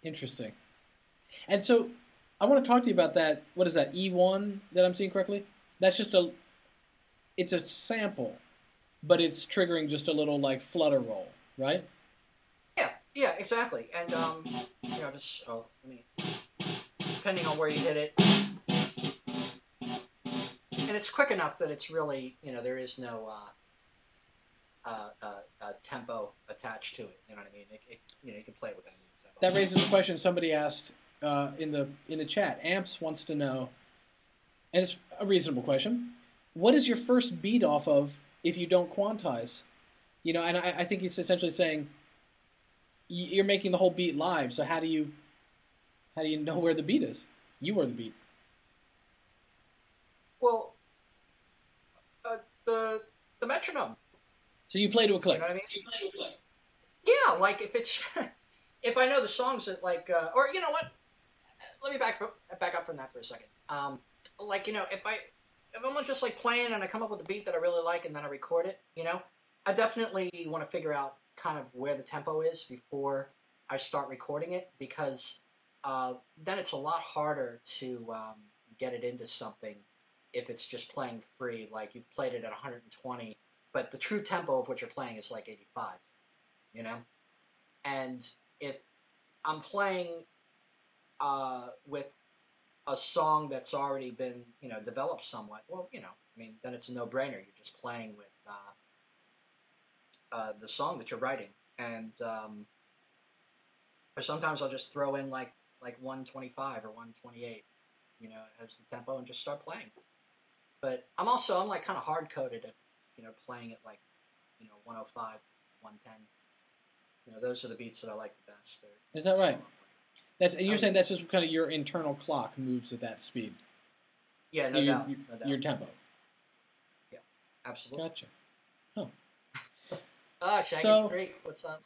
Interesting. And so I want to talk to you about that. What is that? E1 that I'm seeing correctly? That's just a. It's a sample, but it's triggering just a little like flutter roll, right? Yeah, yeah, exactly. And just let me, depending on where you hit it, and it's quick enough that it's really, there is no tempo attached to it. You know what I mean? You can play it with any That tempo. raises a question somebody asked in the chat. Amps wants to know, and it's a reasonable question. What is your first beat off of if you don't quantize? And I think he's essentially saying you're making the whole beat live. So how do you know where the beat is? You are the beat. Well, the metronome. So you play to a You click. know what I mean? Yeah, like if it's if I know the songs that or you know what? Let me back up from that for a second. If I'm just like playing and I come up with a beat that I really like and then I record it, I definitely want to figure out kind of where the tempo is before I start recording it because then it's a lot harder to get it into something if it's just playing free, like you've played it at 120, but the true tempo of what you're playing is like 85, you know? And if I'm playing with a song that's already been, developed somewhat, well, then it's a no-brainer. You're just playing with the song that you're writing. And or sometimes I'll just throw in like 125 or 128, as the tempo and just start playing. But I'm like kind of hard coded at, playing at like, 105, 110. Those are the beats that I like the best. Is that right? And you're Oh, saying that's just kind of your internal clock moves at that speed. yeah, no Your, doubt, your, no doubt. your tempo. Yeah, absolutely. Gotcha. Oh. Shaggy Freak, what's up?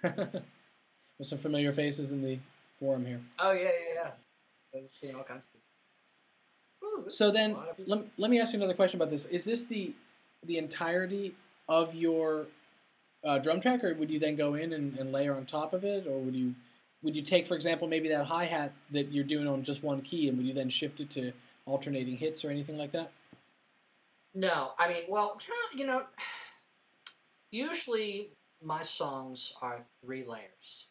With some familiar faces in the forum here. Oh, yeah. I've seen all kinds of people. Ooh, so then, let me ask you another question about this. Is this the entirety of your drum track, or would you then go in and layer on top of it, or would you take, for example, maybe that hi-hat that you're doing on just one key, and would you then shift it to alternating hits or anything like that? No, usually my songs are 3 layers,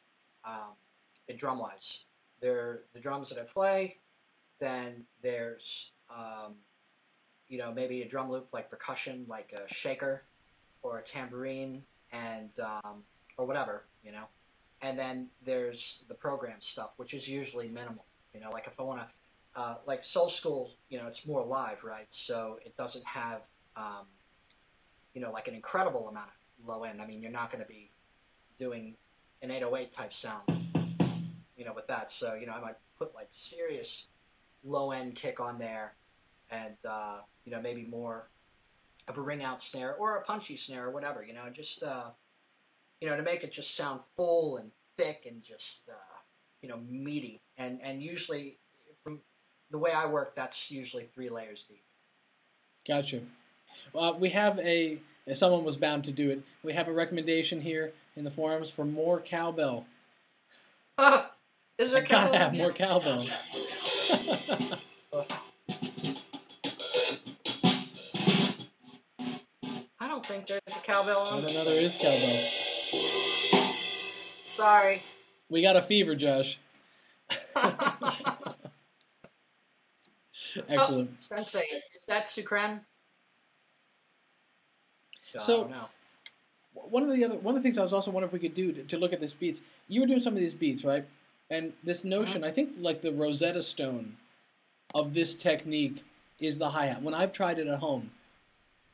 drum-wise. They're the drums that I play, then there's, maybe a drum loop like percussion, like a shaker or a tambourine, and or whatever, And then there's the program stuff, which is usually minimal. Like if I want to, like Soul School, it's more live, right? So it doesn't have, like an incredible amount of low end. I mean, you're not going to be doing an 808 type sound, with that. So, I might put like serious low end kick on there and, maybe more of a ring out snare or a punchy snare or whatever, just, to make it just sound full and thick and just, meaty. And usually, from the way I work, that's usually 3 layers deep. Gotcha. We have someone was bound to do it. We have a recommendation here in the forums for more cowbell. Is there I cowbell? gotta have more cowbell. I don't think there's a cowbell on. I don't know, there is cowbell. Sorry. We got a fever, Josh. Excellent. Oh, Sensei, is that sucrem? So, one of the things I was also wondering if we could do to look at these beats. You were doing some of these beats, right? And this notion, I think, like the Rosetta Stone of this technique is the hi-hat. When I've tried it at home,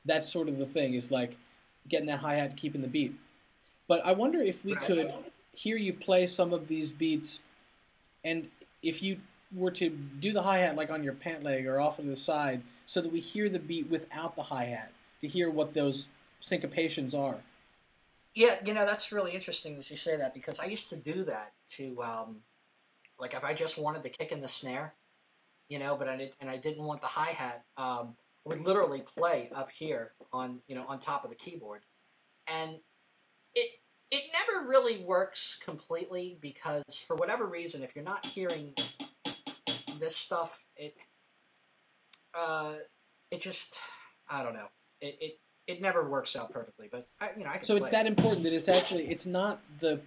that's sort of the thing, is like getting that hi-hat, keeping the beat. But I wonder if we could hear you play some of these beats, and if you were to do the hi-hat like on your pant leg or off to the side, so that we hear the beat without the hi-hat, to hear what those syncopations are. Yeah, that's really interesting that you say that, because I used to do that to, like if I just wanted the kick and the snare, but I didn't want the hi-hat, I would literally play up here on, on top of the keyboard. And it never really works completely because for whatever reason, if you're not hearing this stuff, uh, it just, I don't know. It never works out perfectly, but I can So it's play that it. important that it's not the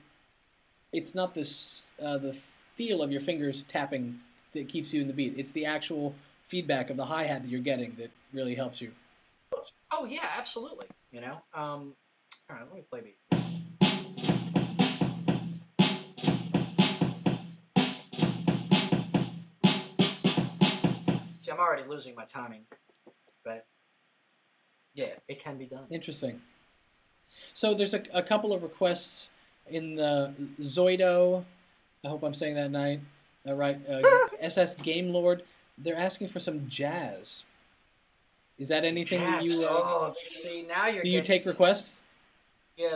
feel of your fingers tapping that keeps you in the beat. It's the actual feedback of the hi hat that you're getting that really helps you. Oh yeah, absolutely. All right, let me play beat. See, I'm already losing my timing, but yeah, it can be done. Interesting. So there's a couple of requests in the Zoido. I hope I'm saying that right. SS Game Lord. They're asking for some jazz. Is that anything that Jazz. you Oh, see, now you're do? You getting. take requests? Yeah,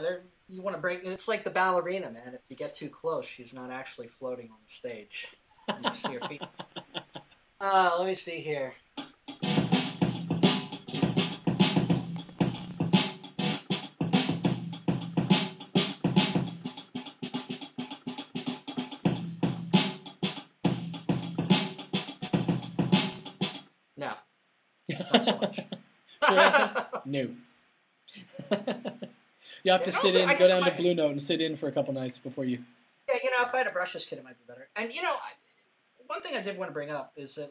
you want to break. It's like the ballerina, man. If you get too close, she's not actually floating on the stage. You see her feet. Let me see here. No, not so much. Short answer? No. You have to sit Also, in, I go guess down to Blue Note and sit in for a couple nights before you. yeah, if I had a brushless kit, it might be better. And one thing I did want to bring up is that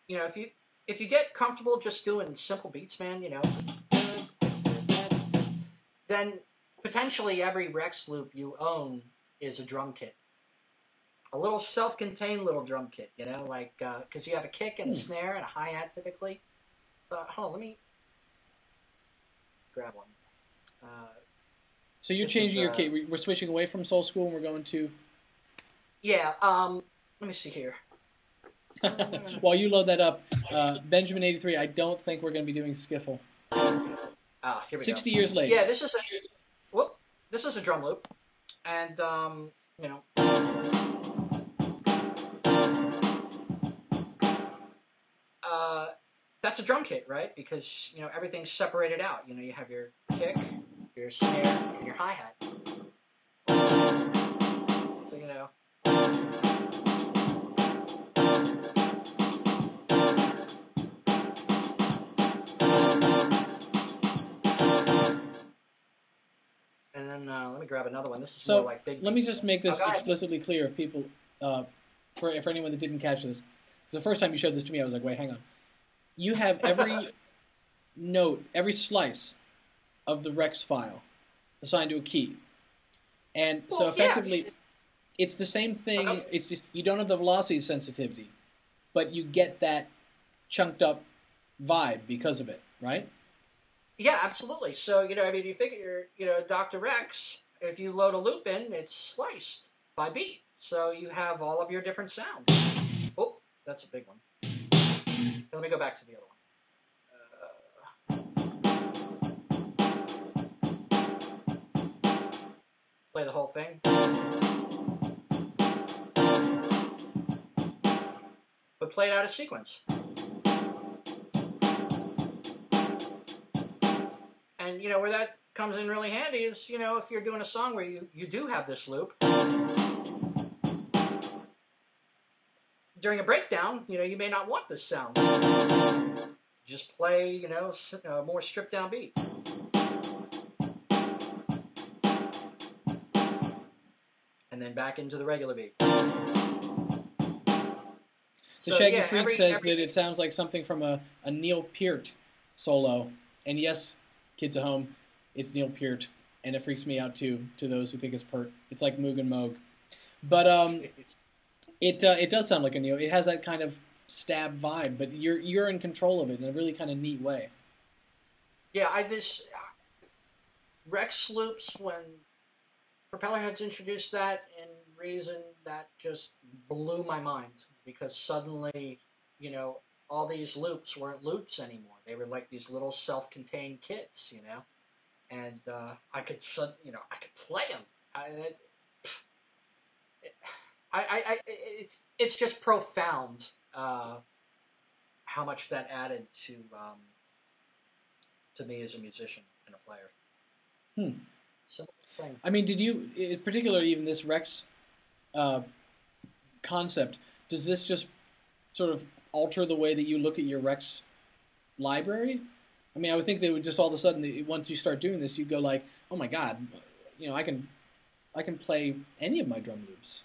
if you get comfortable just doing simple beats, man, then potentially every Rex loop you own is a drum kit. A little self-contained little drum kit, because you have a kick and a snare and a hi-hat typically. Hold on, let me grab one. So you're changing your kit. We're switching away from Soul School and we're going to... Yeah, let me see here. While you load that up, Benjamin83, I don't think we're going to be doing skiffle. Here we 60 go. years later. Yeah, this is a drum loop, and that's a drum kit, right? Because everything's separated out. You have your kick, your snare, and your hi-hat. So and then let me grab another one. This is more like big. Let me just make this explicitly clear if people, for anyone that didn't catch this. It's the first time you showed this to me. I was like, wait, hang on. You have every note, every slice of the Rex file assigned to a key, and so effectively, it's the same thing. It's just you don't have the velocity sensitivity, but you get that chunked up vibe because of it, right? Yeah, absolutely. So, you figure, Dr. Rex, if you load a loop in, it's sliced by beat. So you have all of your different sounds. Oh, that's a big one. Let me go back to the other one. Play the whole thing. But play it out of sequence. And, where that comes in really handy is, if you're doing a song where you do have this loop, during a breakdown, you may not want this sound. Just play, a more stripped down beat. And then back into the regular beat. The Shaggy Freak says that it sounds like something from a Neil Peart solo. And yes, kids at home, it's Neil Peart, and it freaks me out too. To those who think it's Pert, it's like Moog and Moog, but it does sound like a Neil. It has that kind of stab vibe, but you're in control of it in a really kind of neat way. Yeah, Rex loops when Propellerheads introduced that in Reason, that just blew my mind because suddenly, all these loops weren't loops anymore. They were like these little self-contained kits, and I could play them. It's just profound how much that added to me as a musician and a player. Simple thing. I mean, did you, particularly even this Rex uh, concept, does this just sort of alter the way that you look at your Rex library? I mean, I would think they would just all of a sudden, once you start doing this, you'd go like, oh my God, I can play any of my drum loops.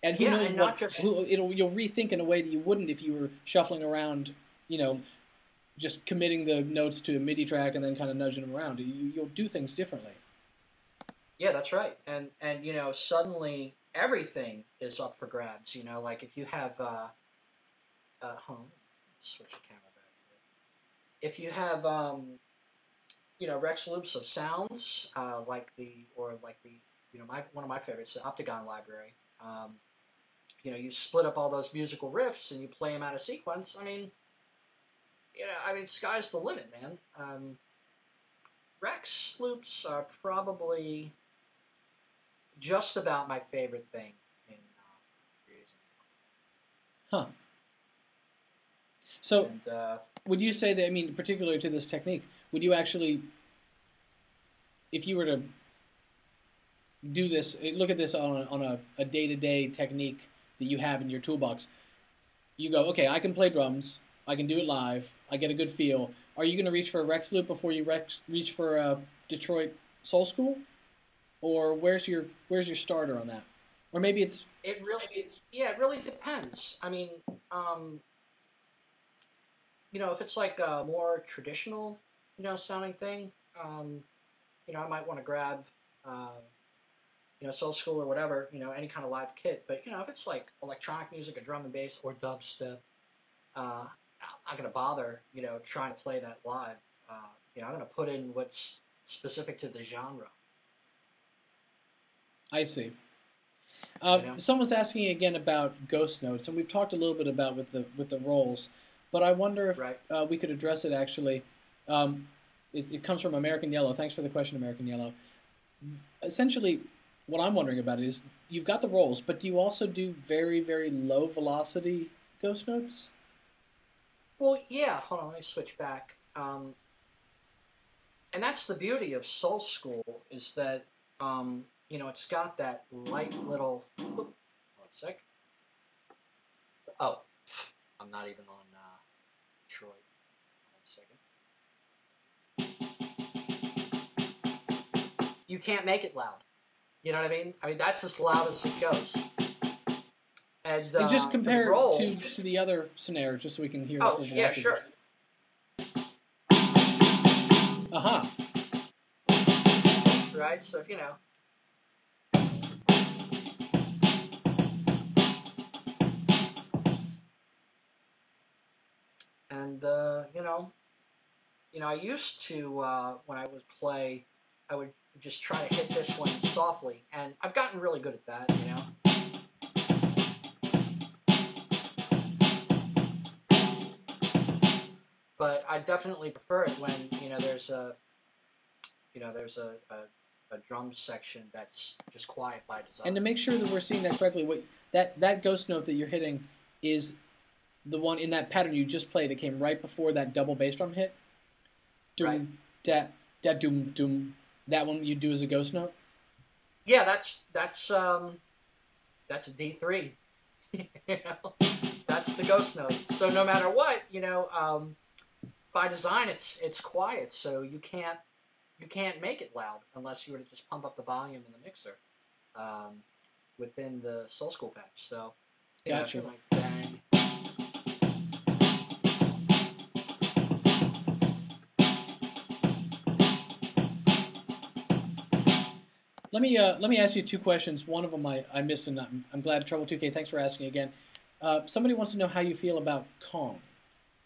And who Yeah, knows and what, not just you'll rethink in a way that you wouldn't if you were shuffling around, you know, just committing the notes to a MIDI track and then kind of nudging them around. You'll do things differently. yeah, that's right. And suddenly everything is up for grabs. Like if you have hold on, switch the camera back here. If you have Rex loops of sounds, like the my one of my favorites, the Optagon library. You split up all those musical riffs and you play them out of sequence. Sky's the limit, man. Rex loops are probably just about my favorite thing in creating. Huh. So, And would you say that, I mean, particularly to this technique, would you actually, if you were to do this, look at this on a day-to-day technique that you have in your toolbox, you go, okay, I can play drums, I can do it live, I get a good feel. Are you going to reach for a Rex loop before you reach for a Detroit Soul School? Or where's your starter on that? Or maybe it's... it really depends. If it's like a more traditional, sounding thing, I might want to grab, Soul School or whatever, any kind of live kit. But, if it's like electronic music, or drum and bass, or dubstep, I'm not going to bother, trying to play that live. I'm going to put in what's specific to the genre. I see. Someone's asking again about ghost notes, and we've talked a little bit about with the rolls, but I wonder if right. We could address it actually. It comes from American Yellow. Thanks for the question, American Yellow. Essentially, what I'm wondering about is you've got the rolls, but do you also do very, very low velocity ghost notes? Well, yeah. Hold on, let me switch back. And that's the beauty of Soul School is that it's got that light little. One sec. Oh, I'm not even on Detroit. One second. You can't make it loud. You know what I mean? That's as loud as it goes. And just compare it to the other snare, just so we can hear this little yeah, sure. Aha. Right, so if and I used to when I would play, I would just try to hit this one softly, and I've gotten really good at that, But I definitely prefer it when there's a drum section that's just quiet by design. And to make sure that we're seeing that correctly, that ghost note that you're hitting is the one in that pattern you just played. It came right before that double bass drum hit. Doom, right. Da doom doom. That one you do as a ghost note. Yeah, that's a D3. That's the ghost note. So no matter what, by design it's quiet, so you can't make it loud unless you were to just pump up the volume in the mixer within the Soul School patch. So gotcha. Like bang. Let me ask you two questions. One of them I missed, and I'm glad. Trouble 2K, thanks for asking again. Somebody wants to know how you feel about Kong.